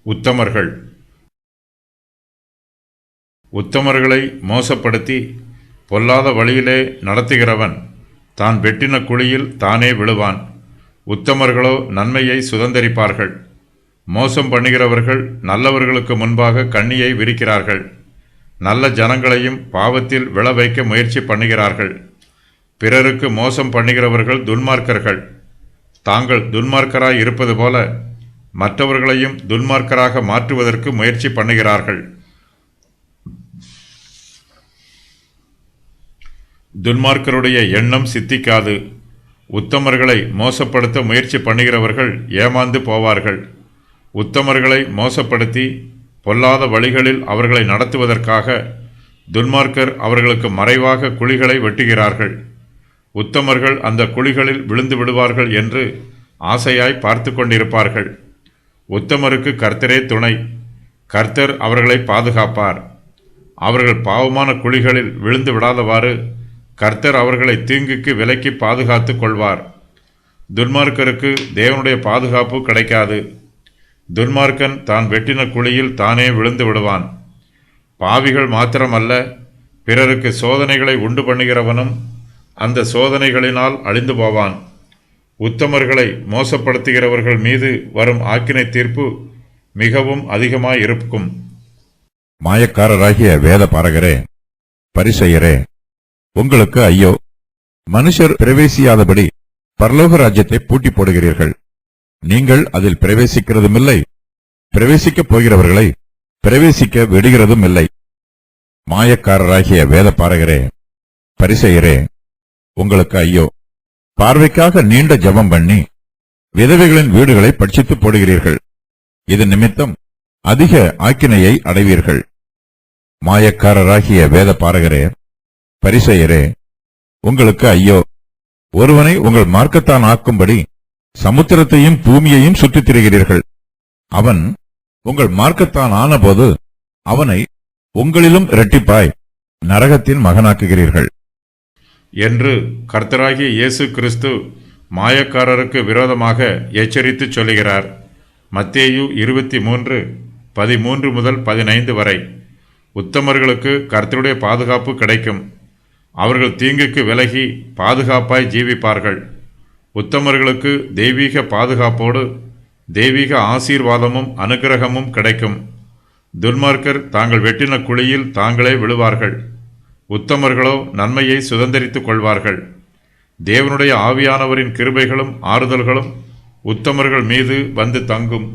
உத்தமர்கள். உத்தமர்களை மோசப்படுத்தி பொல்லாத வழியிலே நடத்துகிறவன் தான் வெட்டின குழியில் தானே விழுவான். உத்தமர்களோ நன்மையை சுதந்தரிப்பார்கள். மோசம் பண்ணுகிறவர்கள் நல்லவர்களுக்கு முன்பாக கண்ணியை விரிக்கிறார்கள். நல்ல ஜனங்களையும் பாவத்தில் விழ வைக்க முயற்சி பண்ணுகிறார்கள். பிறருக்கு மோசம் பண்ணுகிறவர்கள் துன்மார்க்கர்கள். தாங்கள் துன்மார்க்கராய் இருப்பது போல மற்றவர்களையும் துன்மார்க்கராக மாற்றுவதற்கு முயற்சி பண்ணுகிறார்கள். துன்மார்க்கருடைய எண்ணம் சித்திக்காது. உத்தமர்களை மோசப்படுத்த முயற்சி பண்ணுகிறவர்கள் ஏமாந்து போவார்கள். உத்தமர்களை மோசப்படுத்தி பொல்லாத வழிகளில் அவர்களை நடத்துவதற்காக துன்மார்க்கர் அவர்களுக்கு மறைவாக குழிகளை வெட்டுகிறார்கள். உத்தமர்கள் அந்த குழிகளில் விழுந்து விடுவார்கள் என்று ஆசையாய் பார்த்து கொண்டிருப்பார்கள். உத்தமருக்கு கர்த்தரே துணை. கர்த்தர் அவர்களை பாதுகாப்பார். அவர்கள் பாவமான குழிகளில் விழுந்து விடாதவாறு கர்த்தர் அவர்களை தீங்குக்கு விலக்கி பாதுகாத்து கொள்வார். துன்மார்க்கருக்கு தேவனுடைய பாதுகாப்பு கிடைக்காது. துன்மார்க்கன் தான் வெட்டின குழியில் தானே விழுந்து விடுவான். பாவிகள் மாத்திரமல்ல, பிறருக்கு சோதனைகளை உண்டு பண்ணுகிறவனும் அந்த சோதனைகளினால் அழிந்து போவான். உத்தமர்களை மோசப்படுத்துகிறவர்கள் மீது வரும் ஆக்கினை தீர்ப்பு மிகவும் அதிகமாயிருக்கும். மாயக்காரராகிய வேத பாரகரே, பரிசெயரே, உங்களுக்கு ஐயோ! மனுஷர் பிரவேசியாதபடி பரலோக ராஜ்யத்தை பூட்டி போடுகிறீர்கள். நீங்கள் அதில் பிரவேசிக்கிறதுமில்லை, பிரவேசிக்கப் போகிறவர்களை பிரவேசிக்க விடுகிறதும் இல்லை. மாயக்காரராகிய வேத பாரகரே, பரிசெயரே, உங்களுக்கு ஐயோ! பார்வைக்காக நீண்ட ஜெபம் பண்ணி விதவைகளின் வீடுகளை பட்சித்து போடுகிறீர்கள். இது நிமித்தம் அதிக ஆக்கினையை அடைவீர்கள். மாயக்காரராகிய வேத பாரகரே, பரிசெயரே, உங்களுக்கு ஐயோ! ஒருவனை உங்கள் மார்க்கத்தான் ஆக்கும்படி சமுத்திரத்தையும் பூமியையும் சுற்றித் திரிகிறீர்கள். அவன் உங்கள் மார்க்கத்தான் ஆனபோது அவனை உங்களிலும் இரட்டிப்பாய் நரகத்தின் மகனாக்குகிறீர்கள் என்று கர்த்தராகிய இயேசு கிறிஸ்து மாயக்காரருக்கு விரோதமாக எச்சரித்து சொல்லுகிறார். மத்தேயு 23:13 முதல் 15 வரை. உத்தமர்களுக்கு கர்த்தருடைய பாதுகாப்பு கிடைக்கும். அவர்கள் தீங்குக்கு விலகி பாதுகாப்பாய் ஜீவிப்பார்கள். உத்தமர்களுக்கு தெய்வீக பாதுகாப்போடு தெய்வீக ஆசீர்வாதமும் அனுக்கிரகமும் கிடைக்கும். துன்மார்க்கர் தாங்கள் வெட்டின குழியில் தாங்களே விழுவார்கள். உத்தமர்களோ நன்மையை சுதந்தரித்துக் கொள்வார்கள். தேவனுடைய ஆவியானவரின் கிருபைகளும் ஆறுதல்களும் உத்தமர்கள் மீது வந்து தங்கும்.